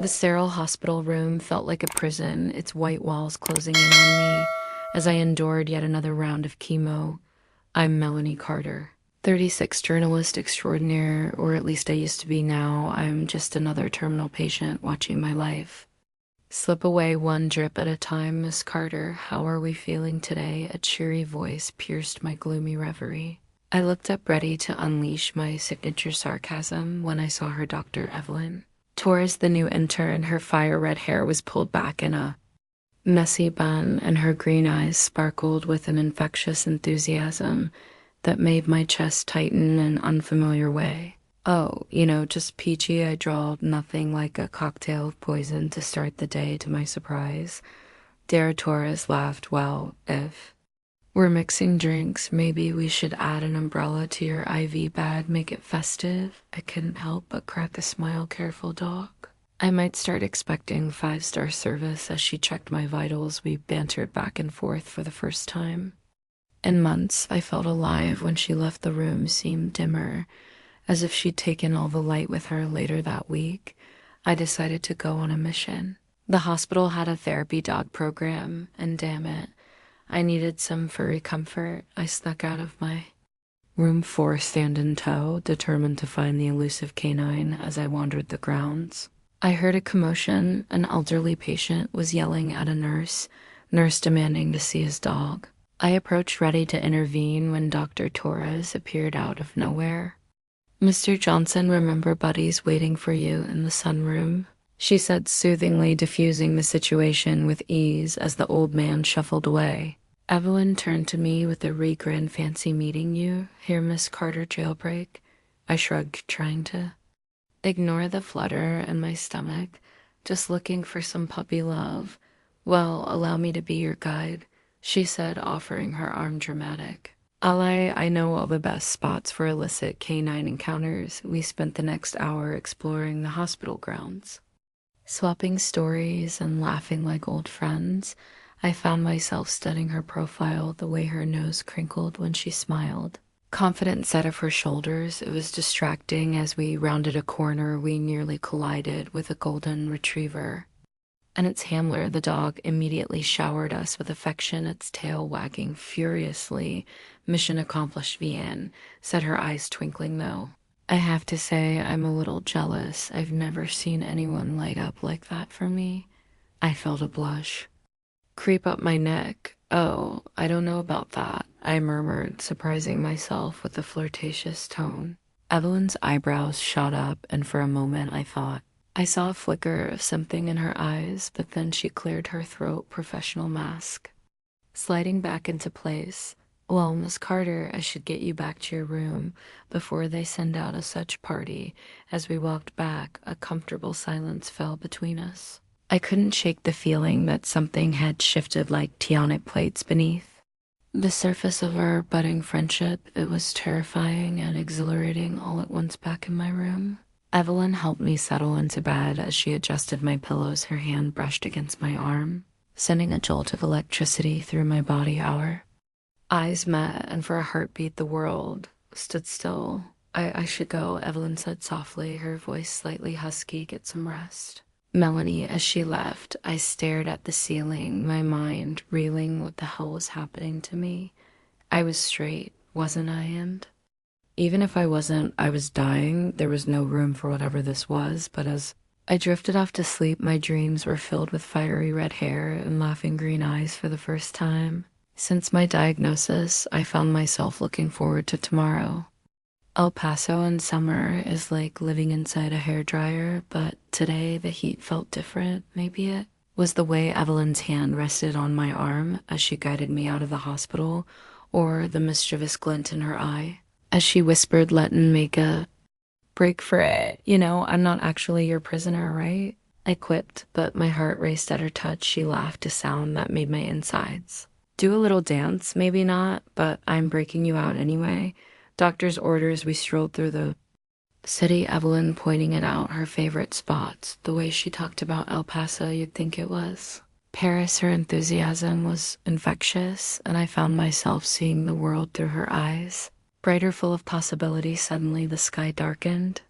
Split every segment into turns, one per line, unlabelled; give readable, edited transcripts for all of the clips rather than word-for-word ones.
The sterile hospital room felt like a prison, its white walls closing in on me as I endured yet another round of chemo. I'm Melanie Carter, 36 journalist extraordinaire, or at least I used to be now. I'm just another terminal patient watching my life slip away one drip at a time. Miss Carter, how are we feeling today? A cheery voice pierced my gloomy reverie. I looked up ready to unleash my signature sarcasm when I saw her Dr. Evelyn. Torres, the new intern, her fire-red hair was pulled back in a messy bun, and her green eyes sparkled with an infectious enthusiasm that made my chest tighten in an unfamiliar way. Oh, just peachy. I drawled, nothing like a cocktail of poison to start the day, to my surprise. Dara Torres laughed. Well, if we're mixing drinks, maybe we should add an umbrella to your IV bag, make it festive. I couldn't help but crack a smile. Careful, dog. I might start expecting five-star service. As she checked my vitals, we bantered back and forth for the first time in months. I felt alive when she left. The room seemed dimmer, as if she'd taken all the light with her. Later that week, I decided to go on a mission. The hospital had a therapy dog program, and damn it, I needed some furry comfort. I snuck out of my room 4 stand in tow, determined to find the elusive canine. As I wandered the grounds, I heard a commotion. An elderly patient was yelling at a nurse demanding to see his dog. I approached, ready to intervene, when Dr. Torres appeared out of nowhere. Mr. Johnson, remember buddies waiting for you in the sunroom? She said soothingly, diffusing the situation with ease as the old man shuffled away. Evelyn turned to me with a re-grin. Fancy meeting you here, Miss Carter. Jailbreak? I shrugged, trying to ignore the flutter in my stomach. Just looking for some puppy love. Well, allow me to be your guide, she said, offering her arm. Dramatic. I know all the best spots for illicit canine encounters. We spent the next hour exploring the hospital grounds, swapping stories and laughing like old friends. I found myself studying her profile, the way her nose crinkled when she smiled. Confident set of her shoulders. It was distracting. As we rounded a corner, we nearly collided with a golden retriever and its handler. The dog immediately showered us with affection, its tail wagging furiously. Mission accomplished, Vianne said, her eyes twinkling though. I have to say, I'm a little jealous. I've never seen anyone light up like that for me. I felt a blush creep up my neck. Oh, I don't know about that, I murmured, surprising myself with a flirtatious tone. Evelyn's eyebrows shot up, and for a moment I thought I saw a flicker of something in her eyes, but then she cleared her throat, professional mask sliding back into place. Well, Miss Carter, I should get you back to your room before they send out a such party. As we walked back, a comfortable silence fell between us. I couldn't shake the feeling that something had shifted like tectonic plates beneath the surface of our budding friendship. It was terrifying and exhilarating all at once. Back in my room, Evelyn helped me settle into bed. As she adjusted my pillows, her hand brushed against my arm, sending a jolt of electricity through my body. Our eyes met, and for a heartbeat the world stood still. I should go, Evelyn said softly, her voice slightly husky. Get some rest, Melanie. As she left, I stared at the ceiling, my mind reeling. What the hell was happening to me? I was straight, wasn't I? And even if I wasn't, I was dying. There was no room for whatever this was. But as I drifted off to sleep, my dreams were filled with fiery red hair and laughing green eyes. For the first time since my diagnosis, I found myself looking forward to tomorrow. El Paso in summer is like living inside a hairdryer, but today the heat felt different. Maybe it was the way Evelyn's hand rested on my arm as she guided me out of the hospital, or the mischievous glint in her eye as she whispered, letting make a break for it. I'm not actually your prisoner, right? I quipped, but my heart raced at her touch. She laughed, a sound that made my insides do a little dance. Maybe not, but I'm breaking you out anyway. Doctor's orders. We strolled through the city, Evelyn pointing it out, her favorite spots. The way she talked about El Paso, you'd think it was Paris. Her enthusiasm was infectious, and I found myself seeing the world through her eyes, brighter, full of possibility. Suddenly the sky darkened,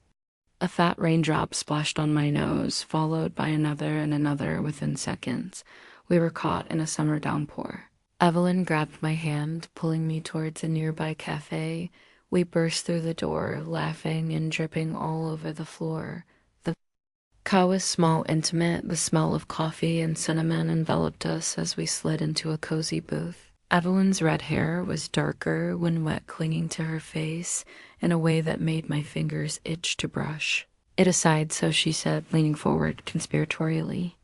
A fat raindrop splashed on my nose, followed by another and another within seconds. We were caught in a summer downpour. Evelyn grabbed my hand, pulling me towards a nearby cafe. We burst through the door, laughing and dripping all over the floor. The car was small, intimate. The smell of coffee and cinnamon enveloped us as we slid into a cozy booth. Evelyn's red hair was darker when wet, clinging to her face in a way that made my fingers itch to brush it aside, so she said, leaning forward conspiratorially.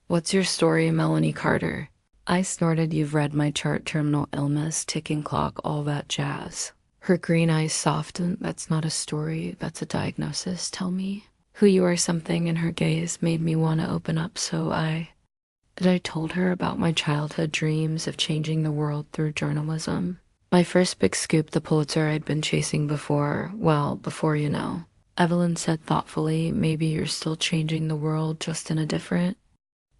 "What's your story, Melanie Carter?" I snorted. "You've read my chart, terminal illness, ticking clock, all that jazz." Her green eyes softened. "That's not a story, that's a diagnosis. Tell me who you are." Something in her gaze made me want to open up, so I told her about my childhood dreams of changing the world through journalism. My first big scoop, the Pulitzer I'd been chasing before. Well, before you know. Evelyn said thoughtfully, "Maybe you're still changing the world, just in a different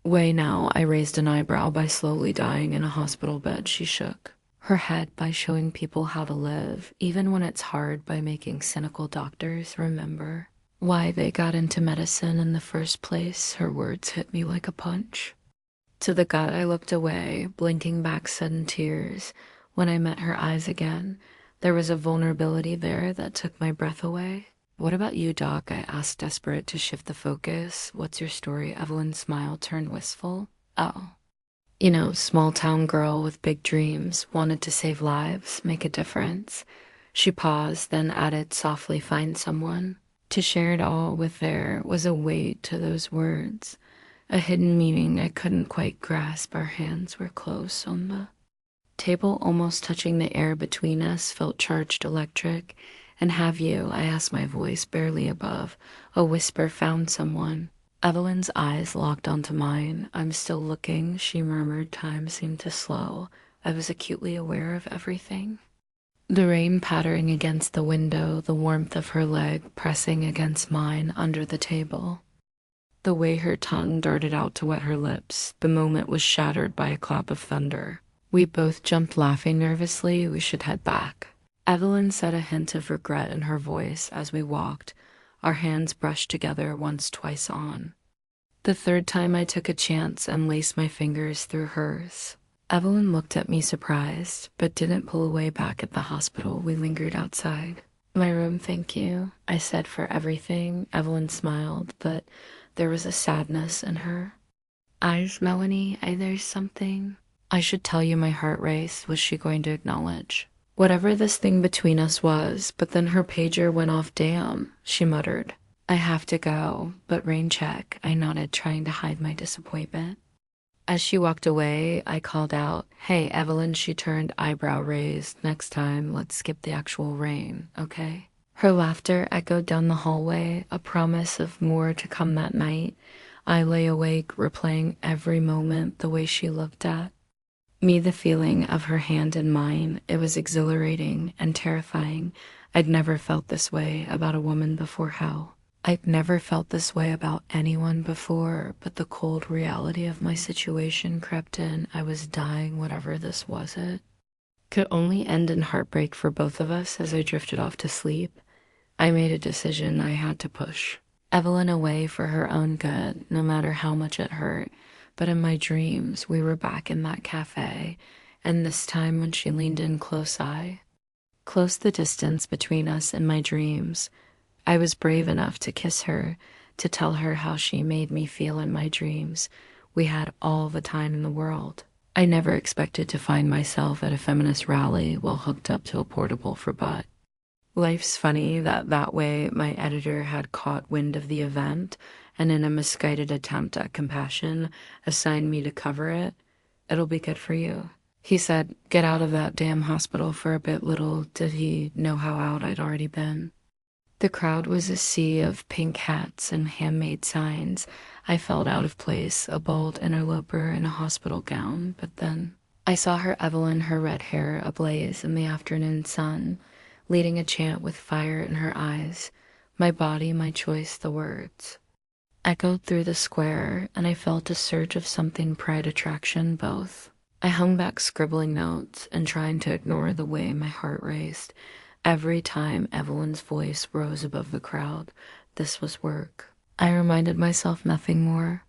way now." I raised an eyebrow. "By slowly dying in a hospital bed." She shook her head. "By showing people how to live, even when it's hard, by making cynical doctors remember why they got into medicine in the first place." Her words hit me like a punch to the gut. I looked away, blinking back sudden tears. When I met her eyes again, there was a vulnerability there that took my breath away. "What about you, Doc?" I asked, desperate to shift the focus. "What's your story?" Evelyn's smile turned wistful. "Oh, small town girl with big dreams, wanted to save lives, make a difference." She paused, then added softly, "Find someone to share it all with." There was a weight to those words, a hidden meaning I couldn't quite grasp. Our hands were close on the table, almost touching. The air between us felt charged, electric. "And have you," I asked, my voice barely above a whisper, "found someone?" Evelyn's eyes locked onto mine. "I'm still looking," she murmured. Time seemed to slow. I was acutely aware of everything. The rain pattering against the window, the warmth of her leg pressing against mine under the table, the way her tongue darted out to wet her lips. The moment was shattered by a clap of thunder. We both jumped, laughing nervously. "We should head back." Evelyn said, a hint of regret in her voice as we walked. Our hands brushed together once, twice on. The third time I took a chance and laced my fingers through hers. Evelyn looked at me surprised, but didn't pull away. Back at the hospital, we lingered outside. "My room, thank you," I said, "for everything." Evelyn smiled, but there was a sadness in her eyes. "Melanie, there's something I should tell you." My heart raced. Was she going to acknowledge whatever this thing between us was? But then her pager went off. "Damn," she muttered. "I have to go, but rain check." I nodded, trying to hide my disappointment. As she walked away, I called out, "Hey, Evelyn." She turned, eyebrow raised. "Next time, let's skip the actual rain, okay?" Her laughter echoed down the hallway, a promise of more to come that night. I lay awake, replaying every moment, the way she looked at me, the feeling of her hand in mine. It was exhilarating and terrifying. I'd never felt this way about a woman before. Hell, I'd never felt this way about anyone before, but the cold reality of my situation crept in. I was dying. Whatever this was, it could only end in heartbreak for both of us. As I drifted off to sleep, I made a decision. I had to push Evelyn away for her own good, no matter how much it hurt. But in my dreams, we were back in that cafe, and this time when she leaned in close, I closed the distance between us. In my dreams, I was brave enough to kiss her, to tell her how she made me feel. In my dreams, we had all the time in the world. I never expected to find myself at a feminist rally while hooked up to a portable for butt. Life's funny that way. My editor had caught wind of the event, and in a misguided attempt at compassion, assigned me to cover it. "It'll be good for you," he said. "Get out of that damn hospital for a bit." Little did he know how out I'd already been. The crowd was a sea of pink hats and handmade signs. I felt out of place, a bald interloper in a hospital gown. But then I saw her, Evelyn, her red hair ablaze in the afternoon sun, leading a chant with fire in her eyes. "My body, my choice," the words echoed through the square, and I felt a surge of something, pride, attraction, both. I hung back, scribbling notes and trying to ignore the way my heart raced. Every time Evelyn's voice rose above the crowd, this was work. I reminded myself nothing more.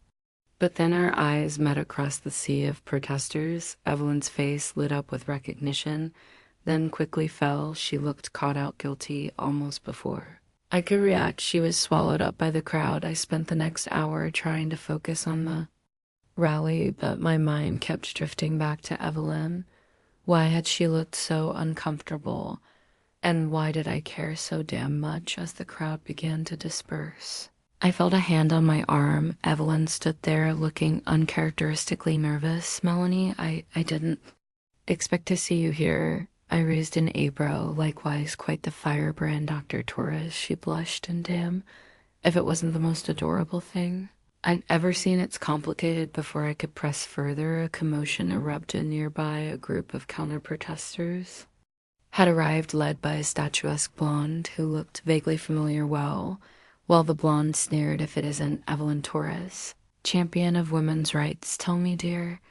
But then our eyes met across the sea of protesters. Evelyn's face lit up with recognition, then quickly fell. She looked caught out guilty almost before I could react. She was swallowed up by the crowd. I spent the next hour trying to focus on the rally, but my mind kept drifting back to Evelyn. Why had she looked so uncomfortable? And why did I care so damn much as the crowd began to disperse? I felt a hand on my arm. Evelyn stood there looking uncharacteristically nervous. Melanie, I didn't expect to see you here. I raised an eyebrow, likewise quite the firebrand Dr. Torres. She blushed, and damn, if it wasn't the most adorable thing I'd ever seen. It's complicated. Before I could press further, a commotion erupted nearby. A group of counter-protesters had arrived, led by a statuesque blonde who looked vaguely familiar, while the blonde sneered, if it isn't Evelyn Torres, champion of women's rights. Tell me, dear,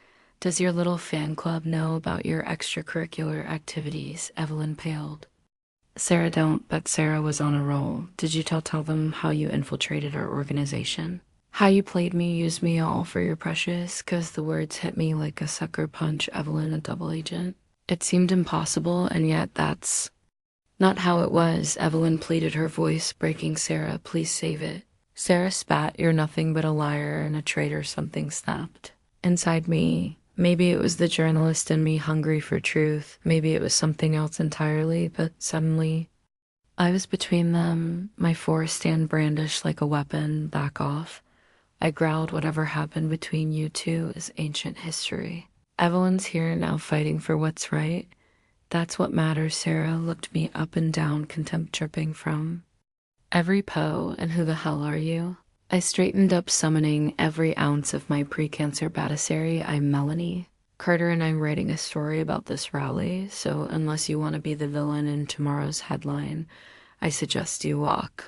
does your little fan club know about your extracurricular activities? Evelyn paled. Sarah don't, but Sarah was on a roll. Did you tell them how you infiltrated our organization? How you played me, used me all for your precious? 'Cause the words hit me like a sucker punch. Evelyn, a double agent? It seemed impossible, and yet that's not how it was. Evelyn pleaded, her voice breaking. Sarah, please save it. Sarah spat. You're nothing but a liar and a traitor. Something snapped inside me. Maybe it was the journalist in me, hungry for truth. Maybe it was something else entirely, but suddenly I was between them, my forced hand brandished like a weapon. Back off. I growled, whatever happened between you two is ancient history. Evelyn's here now, fighting for what's right. That's what matters. Sarah looked me up and down, contempt dripping from every pore. And who the hell are you? I straightened up, summoning every ounce of my pre-cancer badassery. I'm Melanie Carter, and I'm writing a story about this rally, so unless you want to be the villain in tomorrow's headline, I suggest you walk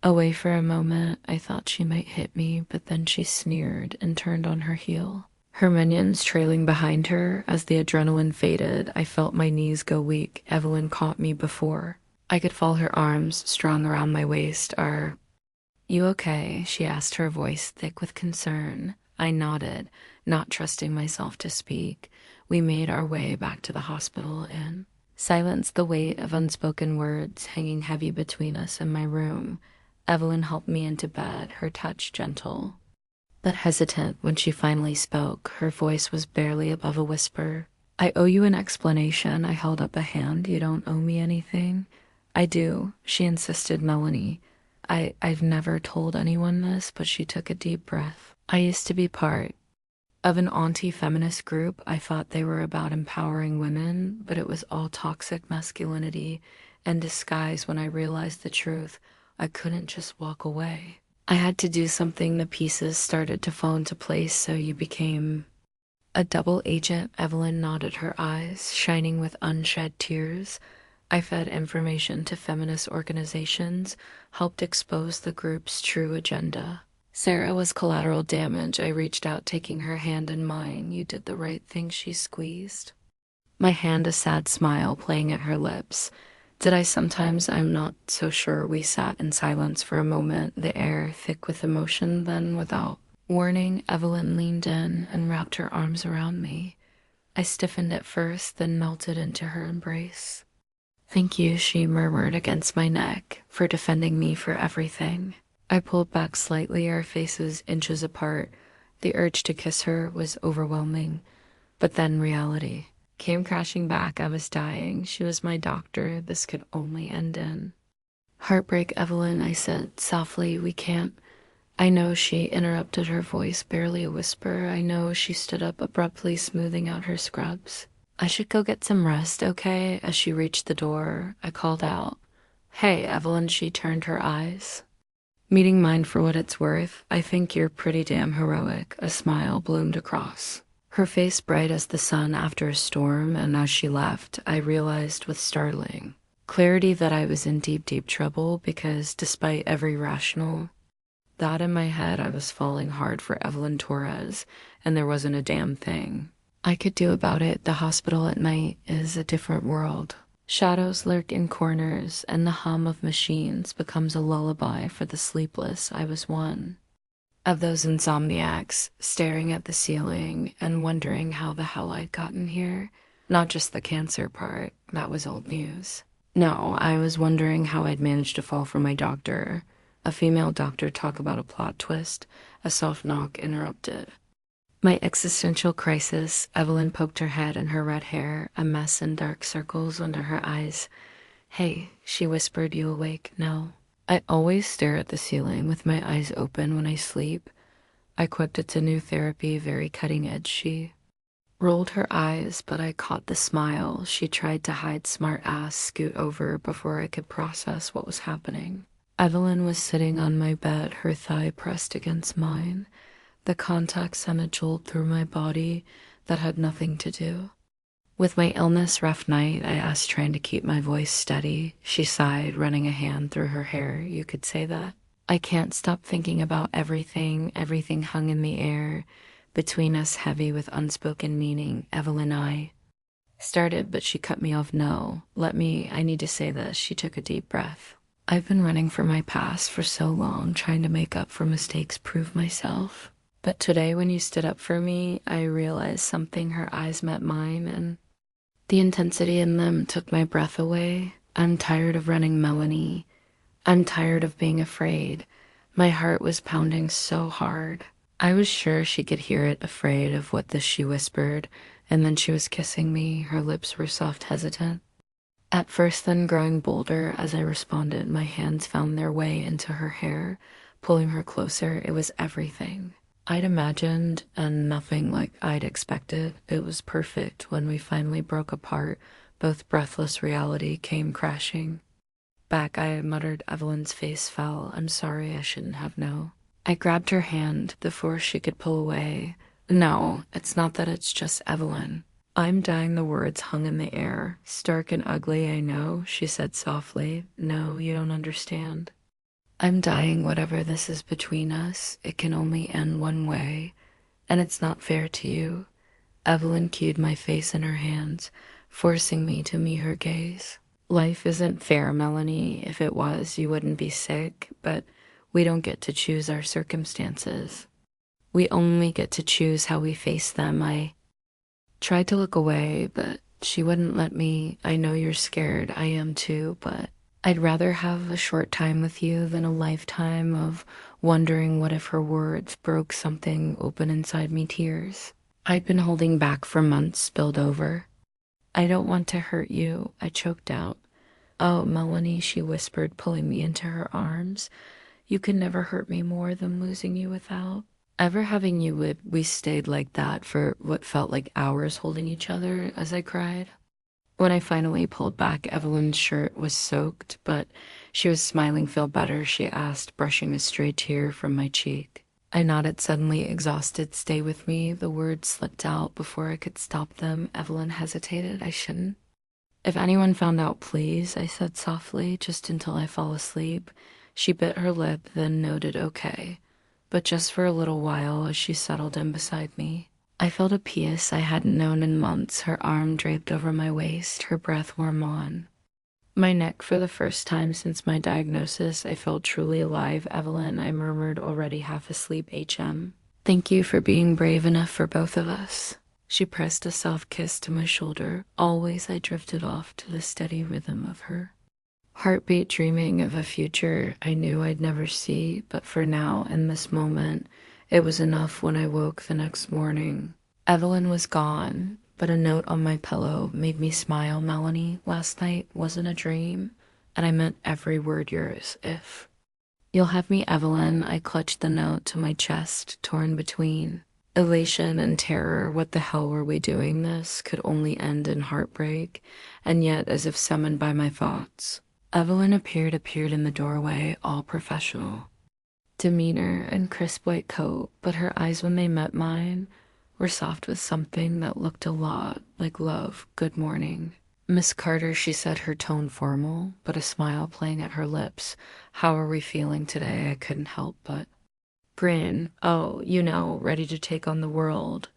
away for a moment. I thought she might hit me, but then she sneered and turned on her heel, her minions trailing behind her. As the adrenaline faded, I felt my knees go weak. Evelyn caught me before I could fall, her arms strung around my waist. Are you okay? She asked, her voice thick with concern. I nodded, not trusting myself to speak. We made our way back to the hospital in silence, the weight of unspoken words hanging heavy between us in my room. Evelyn helped me into bed, her touch gentle but hesitant. When she finally spoke, her voice was barely above a whisper. I owe you an explanation. I held up a hand. You don't owe me anything. I do, she insisted. Melanie, I've never told anyone this, but she took a deep breath. I used to be part of an anti-feminist group. I thought they were about empowering women, but it was all toxic masculinity and disguise. When I realized the truth, I couldn't just walk away. I had to do something. The pieces started to fall into place. So you became a double agent? Evelyn nodded, her eyes shining with unshed tears. I fed information to feminist organizations, helped expose the group's true agenda. Sarah was collateral damage. I reached out, taking her hand in mine. You did the right thing. She squeezed my hand, a sad smile playing at her lips. Did I sometimes? I'm not so sure. We sat in silence for a moment, the air thick with emotion. Then, without warning, Evelyn leaned in and wrapped her arms around me. I stiffened at first, then melted into her embrace. Thank you, she murmured against my neck, for defending me, for everything. I pulled back slightly, our faces inches apart. The urge to kiss her was overwhelming, but then reality came crashing back. I was dying. She was my doctor. This could only end in heartbreak. Evelyn, I said softly, we can't. I know, she interrupted, her voice barely a whisper. I know. She stood up abruptly, smoothing out her scrubs. I should go get some rest, okay? As she reached the door, I called out, Hey, Evelyn. She turned her eyes, meeting mine. For what it's worth, I think you're pretty damn heroic. A smile bloomed across her face, bright as the sun after a storm, and as she left, I realized with startling clarity that I was in deep, deep trouble, because despite every rational thought in my head, I was falling hard for Evelyn Torres, and there wasn't a damn thing I could do about it. The hospital at night is a different world. Shadows lurk in corners, and the hum of machines becomes a lullaby for the sleepless. I was one of those insomniacs, staring at the ceiling and wondering how the hell I'd gotten here. Not just the cancer part, that was old news. No, I was wondering how I'd managed to fall for my doctor. A female doctor talk about a plot twist. A soft knock interrupted my existential crisis. Evelyn poked her head in her red hair, a mess and dark circles under her eyes. Hey, she whispered, you awake? No. I always stare at the ceiling with my eyes open when I sleep. I quipped it's a new therapy, very cutting edge. She rolled her eyes, but I caught the smile. She tried to hide smart ass scoot over before I could process what was happening. Evelyn was sitting on my bed, her thigh pressed against mine. The contact sent a jolt through my body that had nothing to do with my illness. Rough night, I asked, trying to keep my voice steady. She sighed, running a hand through her hair. You could say that. I can't stop thinking about everything. Everything hung in the air between us, heavy with unspoken meaning. Evelyn, I started, but she cut me off. No, I need to say this. She took a deep breath. I've been running from my past for so long, trying to make up for mistakes, prove myself. But today, when you stood up for me, I realized something. Her eyes met mine, and the intensity in them took my breath away. I'm tired of running, Melanie. I'm tired of being afraid. My heart was pounding so hard. I was sure she could hear it, afraid of what this, she whispered, and then she was kissing me. Her lips were soft, hesitant. At first, then growing bolder as I responded. My hands found their way into her hair, pulling her closer. It was everything I'd imagined and nothing like I'd expected. It was perfect. When we finally broke apart, both breathless, reality came crashing back. I muttered. Evelyn's face fell. I'm sorry, I shouldn't have. No. I grabbed her hand before she could pull away. No, it's not that, it's just Evelyn. I'm dying. The words hung in the air. Stark and ugly, I know, she said softly. No, you don't understand. I'm dying. Whatever this is between us, it can only end one way, and it's not fair to you. Evelyn cued my face in her hands, forcing me to meet her gaze. Life isn't fair, Melanie. If it was, you wouldn't be sick, but we don't get to choose our circumstances. We only get to choose how we face them. I tried to look away, but she wouldn't let me. I know you're scared. I am too, but I'd rather have a short time with you than a lifetime of wondering what if. Her words broke something open inside me. Tears I'd been holding back for months spilled over. I don't want to hurt you, I choked out. Oh, Melanie, she whispered, pulling me into her arms. You could never hurt me more than losing you without ever having you with. We stayed like that for what felt like hours, holding each other as I cried. When I finally pulled back, Evelyn's shirt was soaked, but she was smiling. Feel better? She asked, brushing a stray tear from my cheek. I nodded, suddenly exhausted. Stay with me. The words slipped out before I could stop them. Evelyn hesitated. I shouldn't. If anyone found out, please, I said softly, just until I fall asleep. She bit her lip, then nodded okay, but just for a little while as she settled in beside me. I felt a peace I hadn't known in months. Her arm draped over my waist, her breath warm on my neck. For the first time since my diagnosis, I felt truly alive. Evelyn, I murmured, already half asleep. Thank you for being brave enough for both of us. She pressed a soft kiss to my shoulder. Always I drifted off to the steady rhythm of her heartbeat, dreaming of a future I knew I'd never see. But for now, in this moment, it was enough. When I woke the next morning, Evelyn was gone, but a note on my pillow made me smile. Melanie, last night wasn't a dream, and I meant every word. Yours, if you'll have me, Evelyn. I clutched the note to my chest, torn between elation and terror. What the hell were we doing? This could only end in heartbreak, and yet, as if summoned by my thoughts, Evelyn appeared in the doorway, all professional demeanor and crisp white coat, but her eyes, when they met mine, were soft with something that looked a lot like love. Good morning, Miss Carter, she said, her tone formal, but a smile playing at her lips. How are we feeling today? I couldn't help but grin. Oh, ready to take on the world.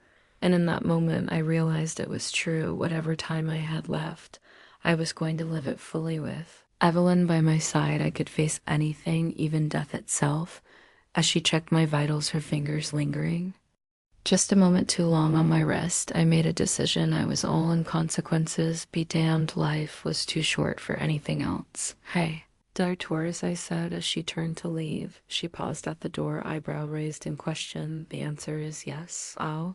And in that moment, I realized it was true. Whatever time I had left, I was going to live it fully with. Evelyn by my side, I could face anything, even death itself. As she checked my vitals, her fingers lingering. Just a moment too long on my wrist, I made a decision. I was all in consequences. Be damned, life was too short for anything else. Hey. D'Artois, I said as she turned to leave. She paused at the door, eyebrow raised in question. The answer is yes. Oh?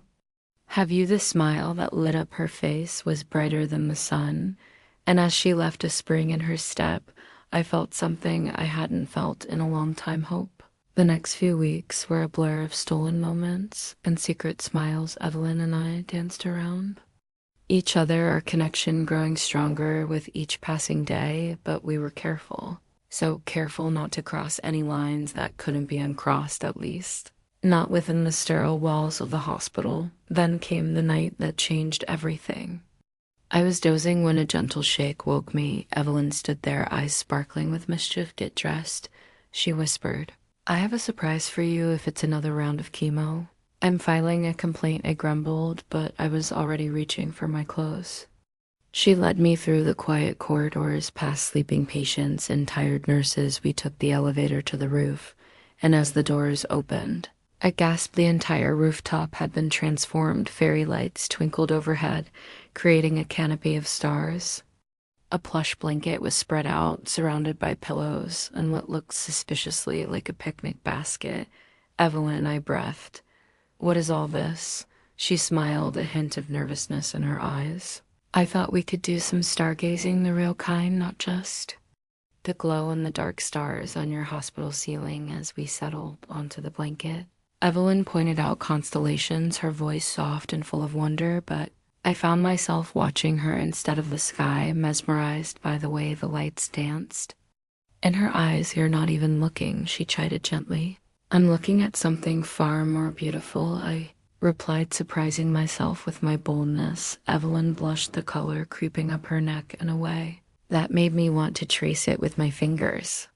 Have you? The smile that lit up her face was brighter than the sun, and as she left a spring in her step, I felt something I hadn't felt in a long time: hope. The next few weeks were a blur of stolen moments and secret smiles Evelyn and I danced around. Each other, our connection growing stronger with each passing day, but we were careful. So careful not to cross any lines that couldn't be uncrossed, at least. Not within the sterile walls of the hospital. Then came the night that changed everything. I was dozing when a gentle shake woke me. Evelyn stood there, eyes sparkling with mischief. Get dressed, she whispered. I have a surprise for you if it's another round of chemo. I'm filing a complaint, I grumbled, but I was already reaching for my clothes. She led me through the quiet corridors, past sleeping patients and tired nurses. We took the elevator to the roof, and as the doors opened, I gasped. The entire rooftop had been transformed. Fairy lights twinkled overhead, creating a canopy of stars. A plush blanket was spread out, surrounded by pillows, and what looked suspiciously like a picnic basket. Evelyn, I breathed. What is all this? She smiled, a hint of nervousness in her eyes. I thought we could do some stargazing, the real kind, not just the glow and the dark stars on your hospital ceiling. As we settled onto the blanket, Evelyn pointed out constellations, her voice soft and full of wonder, but I found myself watching her instead of the sky, mesmerized by the way the lights danced. In her eyes, you're not even looking, she chided gently. I'm looking at something far more beautiful, I replied, surprising myself with my boldness. Evelyn blushed, the color creeping up her neck in a way that made me want to trace it with my fingers.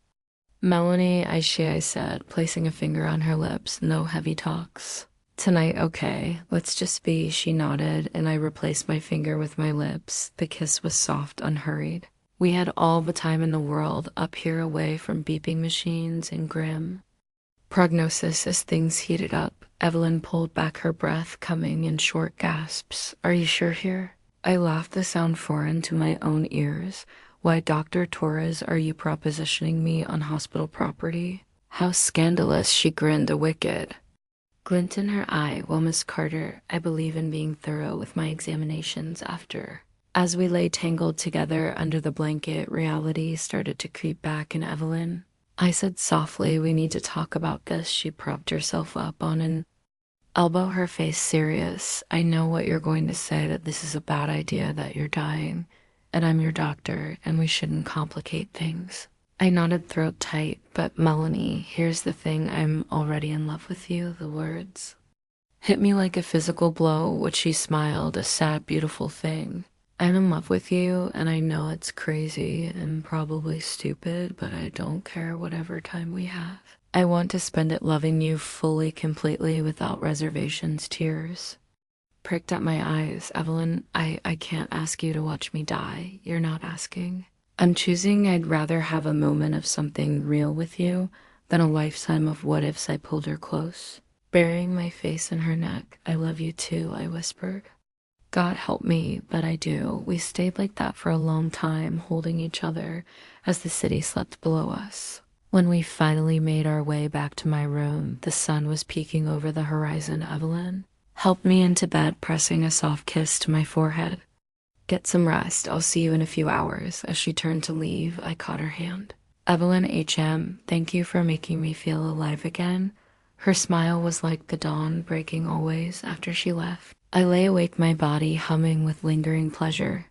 Melanie, I said, placing a finger on her lips. No heavy talks. Tonight, okay, let's just be, she nodded, and I replaced my finger with my lips. The kiss was soft, unhurried. We had all the time in the world, up here away from beeping machines and grim prognosis. As things heated up, Evelyn pulled back her breath, coming in short gasps. Are you sure here? I laughed, the sound foreign to my own ears. Why, Dr. Torres, are you propositioning me on hospital property? How scandalous, she grinned, a wicked glint in her eye. Well, Miss Carter, I believe in being thorough with my examinations after. As we lay tangled together under the blanket, reality started to creep back in Evelyn. I said softly, we need to talk about this. She propped herself up on an elbow, her face serious. I know what you're going to say, that this is a bad idea, that you're dying, and I'm your doctor, and we shouldn't complicate things. I nodded, throat tight. But Melanie, here's the thing, I'm already in love with you. The words hit me like a physical blow, which she smiled, a sad, beautiful thing. I'm in love with you, and I know it's crazy and probably stupid, but I don't care whatever time we have. I want to spend it loving you fully, completely, without reservations. Tears pricked at my eyes. Evelyn, I can't ask you to watch me die. You're not asking. I'm choosing. I'd rather have a moment of something real with you than a lifetime of what ifs. I pulled her close, burying my face in her neck. I love you too, I whispered. God help me, but I do. We stayed like that for a long time, holding each other as the city slept below us. When we finally made our way back to my room, the sun was peeking over the horizon. Evelyn helped me into bed, pressing a soft kiss to my forehead. Get some rest. I'll see you in a few hours. As she turned to leave, I caught her hand. Evelyn HM, thank you for making me feel alive again. Her smile was like the dawn breaking always after she left. I lay awake, my body humming with lingering pleasure,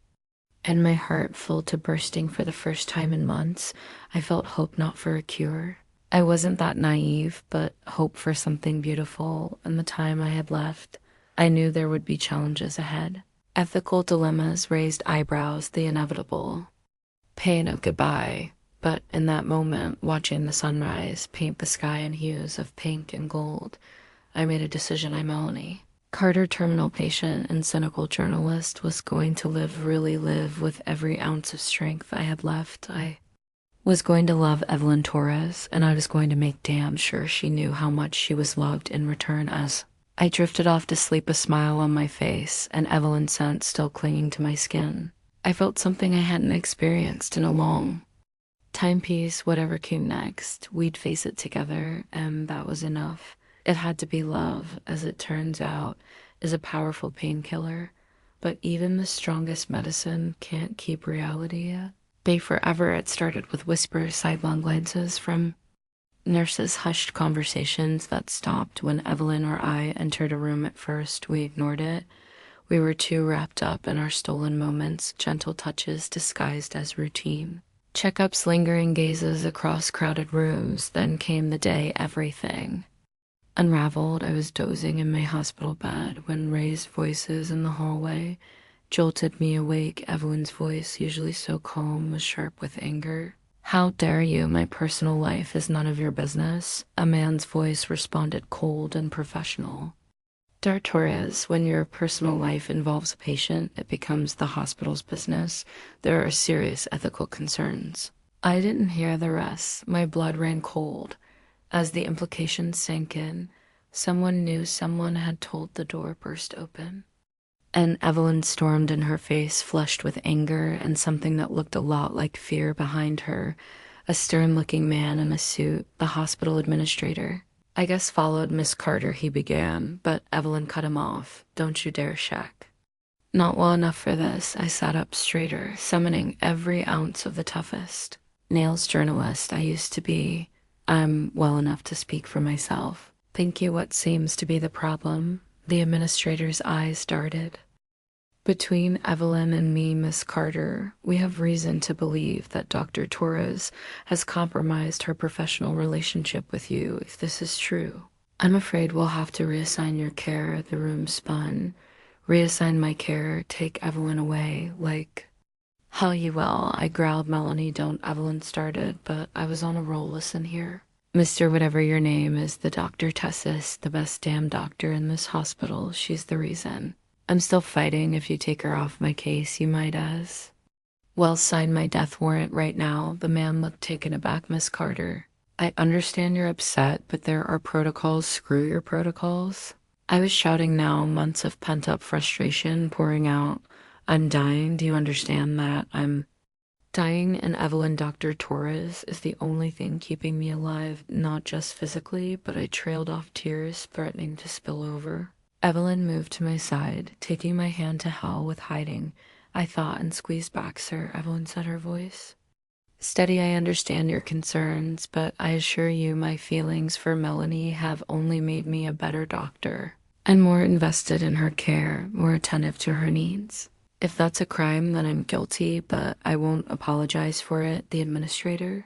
and my heart full to bursting. For the first time in months, I felt hope, not for a cure. I wasn't that naive, but hope for something beautiful. In the time I had left, I knew there would be challenges ahead. Ethical dilemmas, raised eyebrows, the inevitable pain of goodbye. But in that moment, watching the sunrise paint the sky in hues of pink and gold, I made a decision. I'm Melanie Carter, terminal patient and cynical journalist, was going to really live with every ounce of strength I had left. I was going to love Evelyn Torres, and I was going to make damn sure she knew how much she was loved in return. As I drifted off to sleep, a smile on my face and Evelyn's scent still clinging to my skin, I felt something I hadn't experienced in a long timepiece. Whatever came next, we'd face it together, and that was enough. It had to be love, as it turns out, is a powerful painkiller, but even the strongest medicine can't keep reality at bay forever. It started with whispers, sidelong glances from nurses, hushed conversations that stopped when Evelyn or I entered a room. At first, we ignored it. We were too wrapped up in our stolen moments, gentle touches disguised as routine. Checkups, lingering gazes across crowded rooms. Then came the day everything unraveled. I was dozing in my hospital bed when raised voices in the hallway jolted me awake. Evelyn's voice, usually so calm, was sharp with anger. "How dare you? My personal life is none of your business." A man's voice responded, cold and professional. "Dr. Torres, when your personal life involves a patient, it becomes the hospital's business. There are serious ethical concerns." I didn't hear the rest. My blood ran cold as the implications sank in. Someone knew, someone had told. The door burst open, and Evelyn stormed in, her face flushed with anger and something that looked a lot like fear behind her. A stern-looking man in a suit, the hospital administrator. "I guess followed Miss Carter," he began, but Evelyn cut him off. "Don't you dare check." Not well enough for this. I sat up straighter, summoning every ounce of the toughest nails journalist I used to be. "I'm well enough to speak for myself." "Thank you. What seems to be the problem?" The administrator's eyes darted. "Between Evelyn and me, Miss Carter, we have reason to believe that Dr. Torres has compromised her professional relationship with you. If this is true, I'm afraid we'll have to reassign your care." The room spun. "Reassign my care? Take Evelyn away? Like, hell you will," I growled. "Melanie, don't." Evelyn started, but I was on a roll. "Listen here, Mr. Whatever your name is, the Dr. Tessis, the best damn doctor in this hospital. She's the reason I'm still fighting. If you take her off my case, you might as well sign my death warrant right now." The man looked taken aback. "Miss Carter, I understand you're upset, but there are protocols." "Screw your protocols." I was shouting now, months of pent-up frustration pouring out. "I'm dying. Do you understand that? I'm dying, and Evelyn, Dr. Torres, is the only thing keeping me alive, not just physically." But I trailed off, tears threatening to spill over. Evelyn moved to my side, taking my hand. "To hell with hiding," I thought, and squeezed back. "Sir," Evelyn said, her voice steady, "I understand your concerns, but I assure you my feelings for Melanie have only made me a better doctor and more invested in her care, more attentive to her needs. If that's a crime, then I'm guilty, but I won't apologize for it." The administrator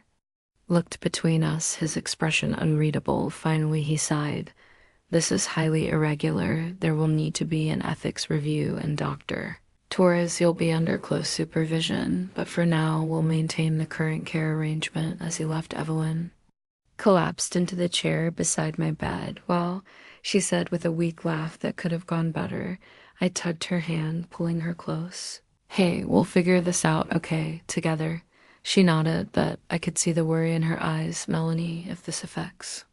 looked between us, his expression unreadable. Finally, he sighed. "This is highly irregular. There will need to be an ethics review, and Dr. Torres, you'll be under close supervision, but for now, we'll maintain the current care arrangement." As he left, Evelyn collapsed into the chair beside my bed. "Well," she said with a weak laugh that could have gone better. I tugged her hand, pulling her close. "Hey, we'll figure this out, okay? Together." She nodded, but I could see the worry in her eyes. "Melanie, if this affects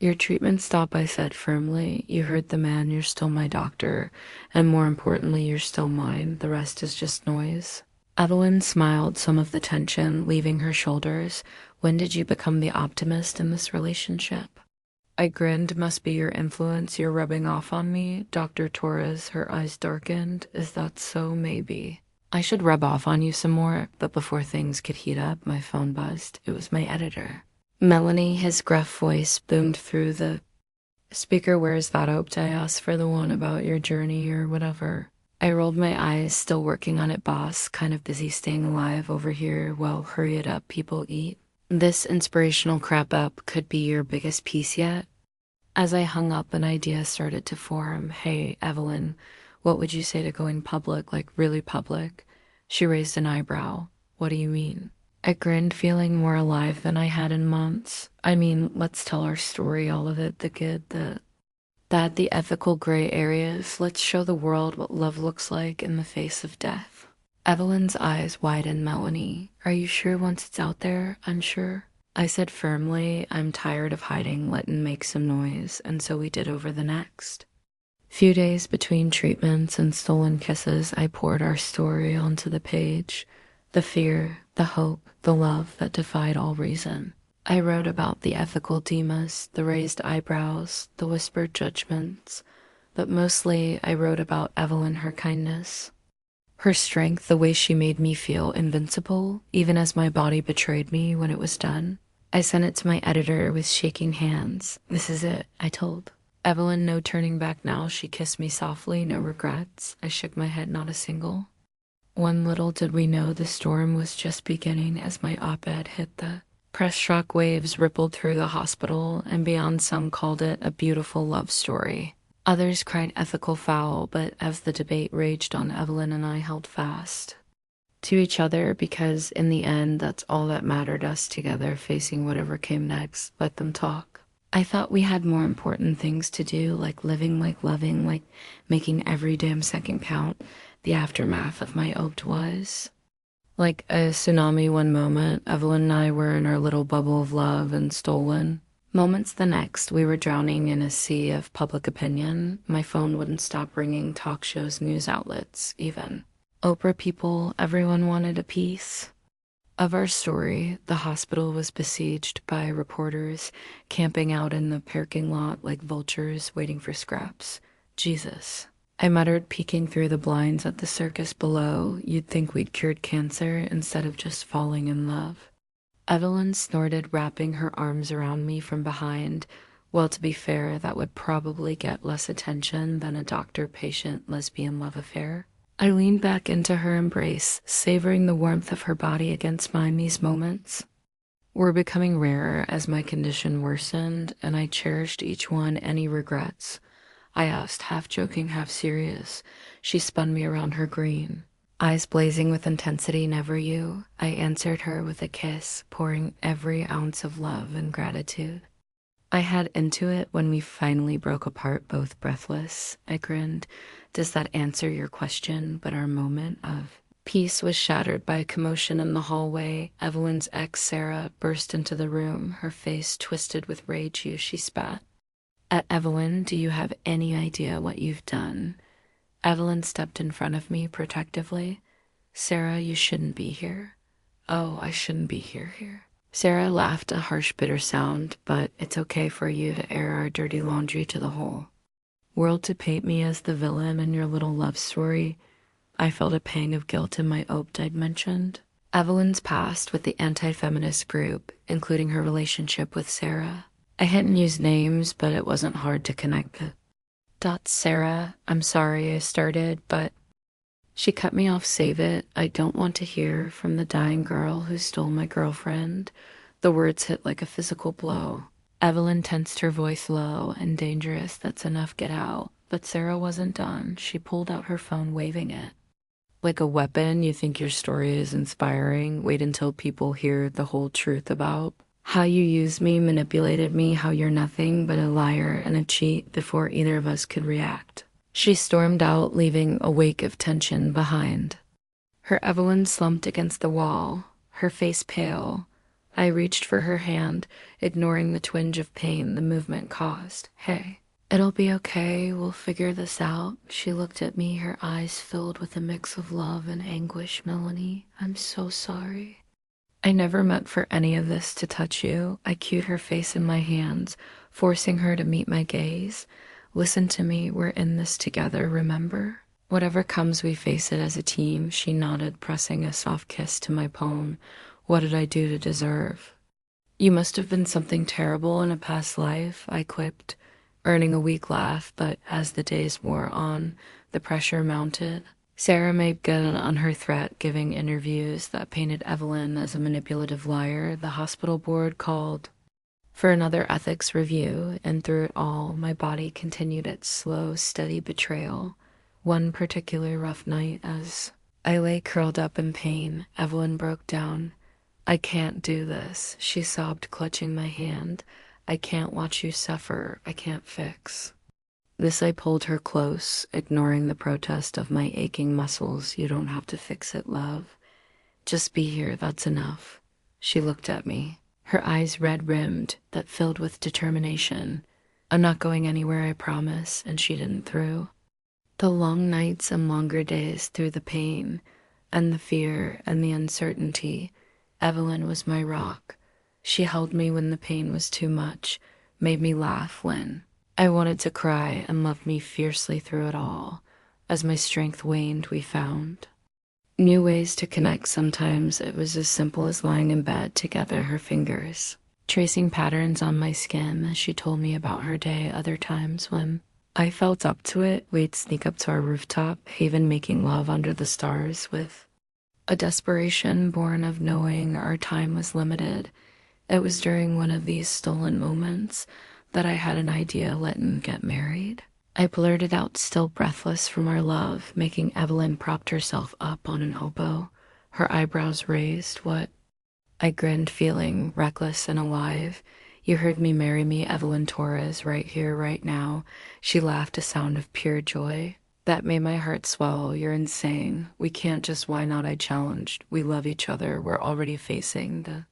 your treatment, stop," I said firmly. "You heard the man. You're still my doctor, and more importantly, you're still mine. The rest is just noise." Evelyn smiled, some of the tension leaving her shoulders. "When did you become the optimist in this relationship?" I grinned. "Must be your influence. You're rubbing off on me." Dr. Torres, her eyes darkened. "Is that so? Maybe I should rub off on you some more." But before things could heat up, my phone buzzed. It was my editor. "Melanie," his gruff voice boomed through the speaker. "Where's that oped?" I asked. "For the one about your journey or whatever." I rolled my eyes. "Still working on it, boss. Kind of busy staying alive over here. Well, hurry it up. People eat. This inspirational crap up could be your biggest piece yet." As I hung up, an idea started to form. "Hey, Evelyn, what would you say to going public, like really public?" She raised an eyebrow. "What do you mean?" I grinned, feeling more alive than I had in months. "I mean, let's tell our story, all of it, the good, the That the ethical gray areas, let's show the world what love looks like in the face of death. Evelyn's eyes widened. Melanie, are you sure once it's out there? Unsure? I said firmly, I'm tired of hiding, letting make some noise, and so we did over the next. Few days between treatments and stolen kisses, I poured our story onto the page. The fear, the hope, the love that defied all reason. I wrote about the ethical dilemmas, the raised eyebrows, the whispered judgments, but mostly I wrote about Evelyn, her kindness, her strength, the way she made me feel invincible, even as my body betrayed me when it was done. I sent it to my editor with shaking hands. This is it, I told. Evelyn, no turning back now. She kissed me softly, no regrets. I shook my head, not a single. One little did we know the storm was just beginning as my op-ed hit the press. Shock waves rippled through the hospital, and beyond some called it a beautiful love story. Others cried ethical foul, but as the debate raged on, Evelyn and I held fast to each other because in the end, that's all that mattered, us together facing whatever came next. Let them talk. I thought we had more important things to do, like living, like loving, like making every damn second count. The aftermath of my opt was like a tsunami. One moment, Evelyn and I were in our little bubble of love and stolen. Moments the next, we were drowning in a sea of public opinion. My phone wouldn't stop ringing, talk shows, news outlets, even Oprah people, everyone wanted a piece of our story. The hospital was besieged by reporters, camping out in the parking lot like vultures waiting for scraps. Jesus. I muttered, peeking through the blinds at the circus below. You'd think we'd cured cancer instead of just falling in love. Evelyn snorted, wrapping her arms around me from behind. Well, to be fair, that would probably get less attention than a doctor-patient lesbian love affair. I leaned back into her embrace, savoring the warmth of her body against mine. These moments were becoming rarer as my condition worsened, and I cherished each one. Any regrets? I asked, half joking, half serious. She spun me around her green eyes blazing with intensity. Never you. I answered her with a kiss, pouring every ounce of love and gratitude I had into it. When we finally broke apart, both breathless, I grinned. Does that answer your question? But our moment of peace was shattered by a commotion in the hallway. Evelyn's ex, Sarah, burst into the room, her face twisted with rage. She spat at Evelyn. Do you have any idea what you've done? Evelyn stepped in front of me protectively. Sarah, you shouldn't be here. Oh, I shouldn't be here. Sarah laughed, a harsh, bitter sound, but it's okay for you to air our dirty laundry to the whole world, to paint me as the villain in your little love story. I felt a pang of guilt in my opt I'd mentioned. Evelyn's past with the anti-feminist group, including her relationship with Sarah. I hadn't used names, but it wasn't hard to connect the dots. Sarah, I'm sorry I started, but she cut me off. Save it. I don't want to hear from the dying girl who stole my girlfriend. The words hit like a physical blow. Evelyn tensed, her voice low and dangerous. That's enough, get out. But Sarah wasn't done. She pulled out her phone, waving it like a weapon. You think your story is inspiring? Wait until people hear the whole truth about how you used me, manipulated me, how you're nothing but a liar and a cheat before either of us could react. She stormed out, leaving a wake of tension behind her. Evelyn slumped against the wall, her face pale. I reached for her hand, ignoring the twinge of pain the movement caused. Hey, it'll be okay. We'll figure this out. She looked at me, her eyes filled with a mix of love and anguish. Melanie, I'm so sorry. I never meant for any of this to touch you. I cued her face in my hands, forcing her to meet my gaze. Listen to me, we're in this together, remember? Whatever comes, we face it as a team. She nodded, pressing a soft kiss to my palm. What did I do to deserve? You must have been something terrible in a past life, I quipped, earning a weak laugh. But as the days wore on, the pressure mounted. Sarah made good on her threat, giving interviews that painted Evelyn as a manipulative liar. The hospital board called for another ethics review, and through it all, my body continued its slow, steady betrayal. One particular rough night, as I lay curled up in pain, Evelyn broke down. I can't do this, she sobbed, clutching my hand. I can't watch you suffer. I can't fix This I pulled her close, ignoring the protest of my aching muscles. You don't have to fix it, love. Just be here, that's enough. She looked at me, her eyes red-rimmed, that filled with determination. I'm not going anywhere, I promise, and she didn't through. The long nights and longer days through the pain, and the fear and the uncertainty, Evelyn was my rock. She held me when the pain was too much, made me laugh when I wanted to cry, and loved me fiercely through it all. As my strength waned, we found new ways to connect. Sometimes it was as simple as lying in bed together, her fingers tracing patterns on my skin as she told me about her day. Other times, when I felt up to it, we'd sneak up to our rooftop, haven making love under the stars with a desperation born of knowing our time was limited. It was during one of these stolen moments that I had an idea. Letting get married. I blurted out, still breathless from our love, making Evelyn propped herself up on an elbow, her eyebrows raised. What? I grinned, feeling reckless and alive. You heard me. Marry me, Evelyn Torres, right here, right now. She laughed, a sound of pure joy that made my heart swell. You're insane. We can't just. Why not? I challenged. We love each other. We're already facing the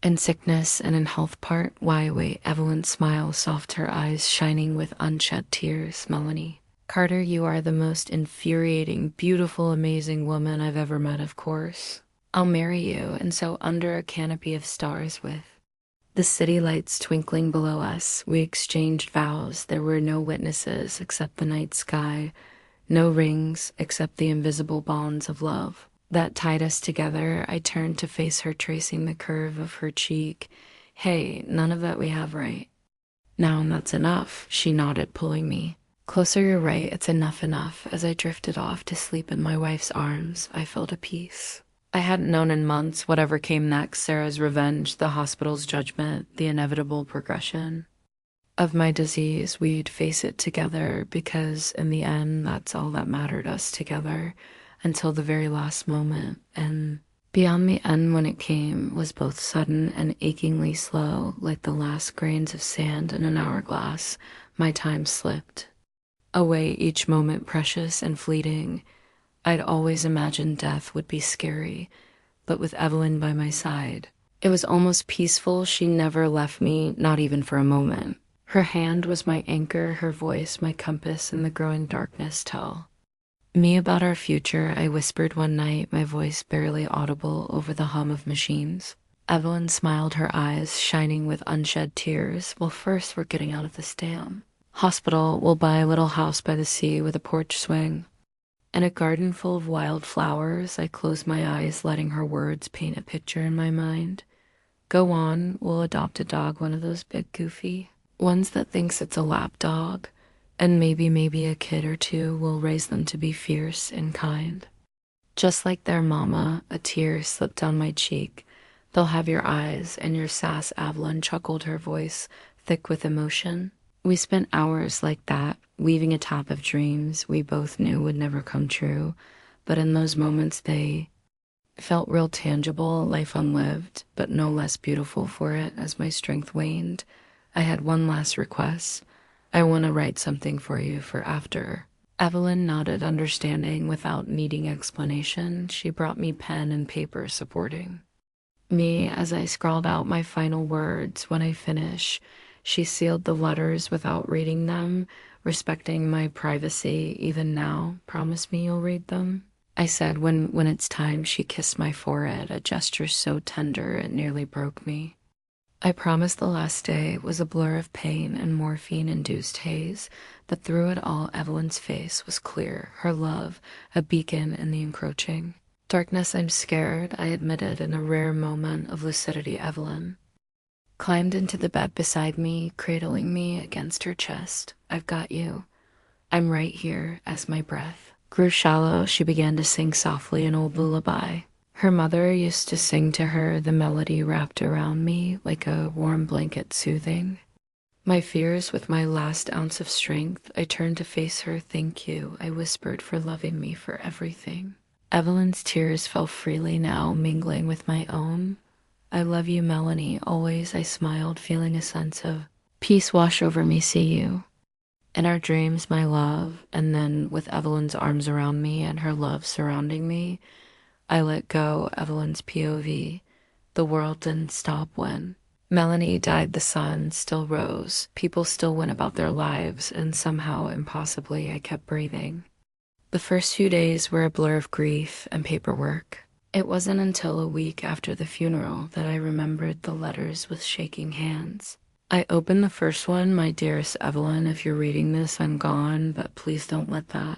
in sickness and in health part. Why wait? Evelyn smiled, soft, her eyes shining with unshed tears. Melanie Carter, you are the most infuriating, beautiful, amazing woman I've ever met, of course. I'll marry you. And so, under a canopy of stars with the city lights twinkling below us, we exchanged vows. There were no witnesses except the night sky, no rings except the invisible bonds of love that tied us together. I turned to face her, tracing the curve of her cheek. Hey, none of that we have right now, and that's enough. She nodded, pulling me closer. You're right, it's enough. As I drifted off to sleep in my wife's arms, I felt a peace I hadn't known in months. Whatever came next, Sarah's revenge, the hospital's judgment, the inevitable progression of my disease, we'd face it together, because in the end, that's all that mattered, us together, until the very last moment. And beyond the end, when it came, was both sudden and achingly slow, like the last grains of sand in an hourglass. My time slipped away, each moment precious and fleeting. I'd always imagined death would be scary, but with Evelyn by my side, it was almost peaceful. She never left me, not even for a moment. Her hand was my anchor, her voice my compass in the growing darkness. Tell me about our future, I whispered one night, my voice barely audible over the hum of machines. Evelyn smiled, her eyes shining with unshed tears. Well, first we're getting out of this damn hospital. We'll buy a little house by the sea with a porch swing and a garden full of wild flowers. I closed my eyes, letting her words paint a picture in my mind. Go on, we'll adopt a dog, one of those big goofy ones that thinks it's a lap dog. And maybe a kid or two. We'll raise them to be fierce and kind, just like their mama. A tear slipped down my cheek. They'll have your eyes and your sass, Evelyn chuckled, her voice thick with emotion. We spent hours like that, weaving a top of dreams we both knew would never come true. But in those moments, they felt real, tangible, life unlived, but no less beautiful for it. As my strength waned, I had one last request. I want to write something for you for after. Evelyn nodded, understanding without needing explanation. She brought me pen and paper, supporting me as I scrawled out my final words. When I finished, she sealed the letters without reading them, respecting my privacy. Even now, promise me you'll read them, I said. When it's time. She kissed my forehead, a gesture so tender it nearly broke me. I promised. The last day was a blur of pain and morphine-induced haze, but through it all, Evelyn's face was clear, her love a beacon in the encroaching darkness. I'm scared, I admitted in a rare moment of lucidity. Evelyn climbed into the bed beside me, cradling me against her chest. I've got you. I'm right here. As my breath grew shallow, she began to sing softly an old lullaby her mother used to sing to her. The melody wrapped around me like a warm blanket, soothing my fears. With my last ounce of strength, I turned to face her. Thank you, I whispered, for loving me, for everything. Evelyn's tears fell freely now, mingling with my own. I love you, Melanie, always, I smiled, feeling a sense of peace wash over me. See you In our dreams, my love, and then with Evelyn's arms around me and her love surrounding me, I let go Evelyn's POV. The world didn't stop when Melanie died, the sun still rose, people still went about their lives, and somehow, impossibly, I kept breathing. The first few days were a blur of grief and paperwork. It wasn't until a week after the funeral that I remembered the letters with shaking hands. I opened the first one: "My dearest Evelyn, if you're reading this, I'm gone, but please don't let that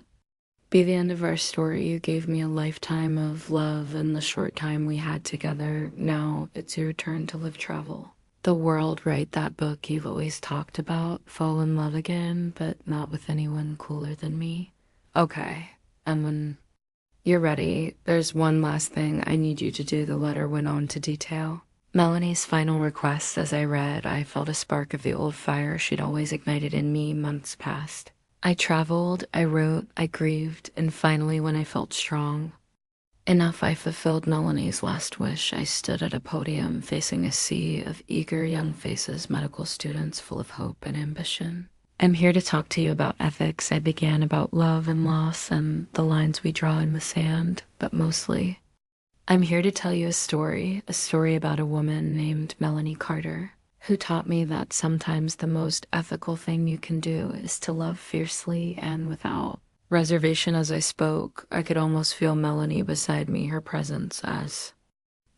be the end of our story. You gave me a lifetime of love and the short time we had together. Now it's your turn to live travel the world, write that book you've always talked about, fall in love again, but not with anyone cooler than me." Okay, and when you're ready, there's one last thing I need you to do, the letter went on to detail. Melanie's final request. As I read, I felt a spark of the old fire she'd always ignited in me months past. I traveled, I wrote, I grieved, and finally, when I felt strong enough, I fulfilled Melanie's last wish. I stood at a podium facing a sea of eager young faces, medical students full of hope and ambition. I'm here to talk to you about ethics. I began about love and loss and the lines we draw in the sand, but mostly, I'm here to tell you a story about a woman named Melanie Carter, who taught me that sometimes the most ethical thing you can do is to love fiercely and without reservation. As I spoke, I could almost feel Melanie beside me, her presence as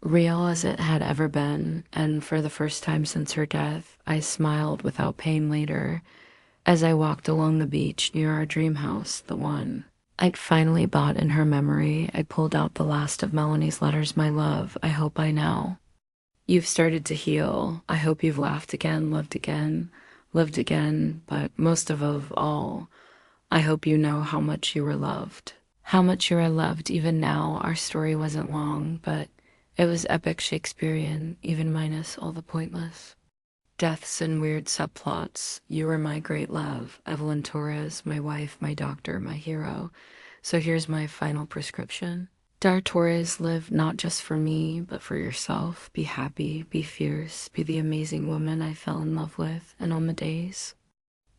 real as it had ever been, and for the first time since her death, I smiled without pain later as I walked along the beach near our dream house, the one I'd finally bought in her memory. I pulled out the last of Melanie's letters. "My love, I hope by now you've started to heal. I hope you've laughed again, loved again, lived again, but most of all, I hope you know how much you were loved. How much you are loved even now." Our story wasn't long, but it was epic Shakespearean, even minus all the pointless deaths and weird subplots. You were my great love, Evelyn Torres, my wife, my doctor, my hero. So here's my final prescription. Dar Torres, live not just for me, but for yourself. Be happy, be fierce, be the amazing woman I fell in love with. And on the days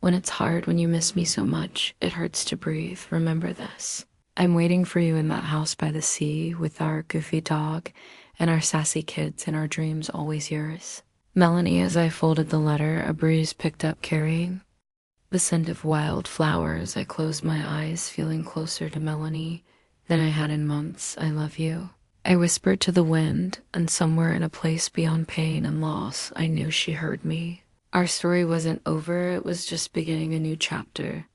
when it's hard, when you miss me so much, it hurts to breathe, remember this. I'm waiting for you in that house by the sea with our goofy dog and our sassy kids, and our dreams always yours. Melanie. As I folded the letter, a breeze picked up, carrying the scent of wild flowers. I closed my eyes, feeling closer to Melanie than I had in months. "I love you," I whispered to the wind, and somewhere in a place beyond pain and loss, I knew she heard me. Our story wasn't over, it was just beginning a new chapter.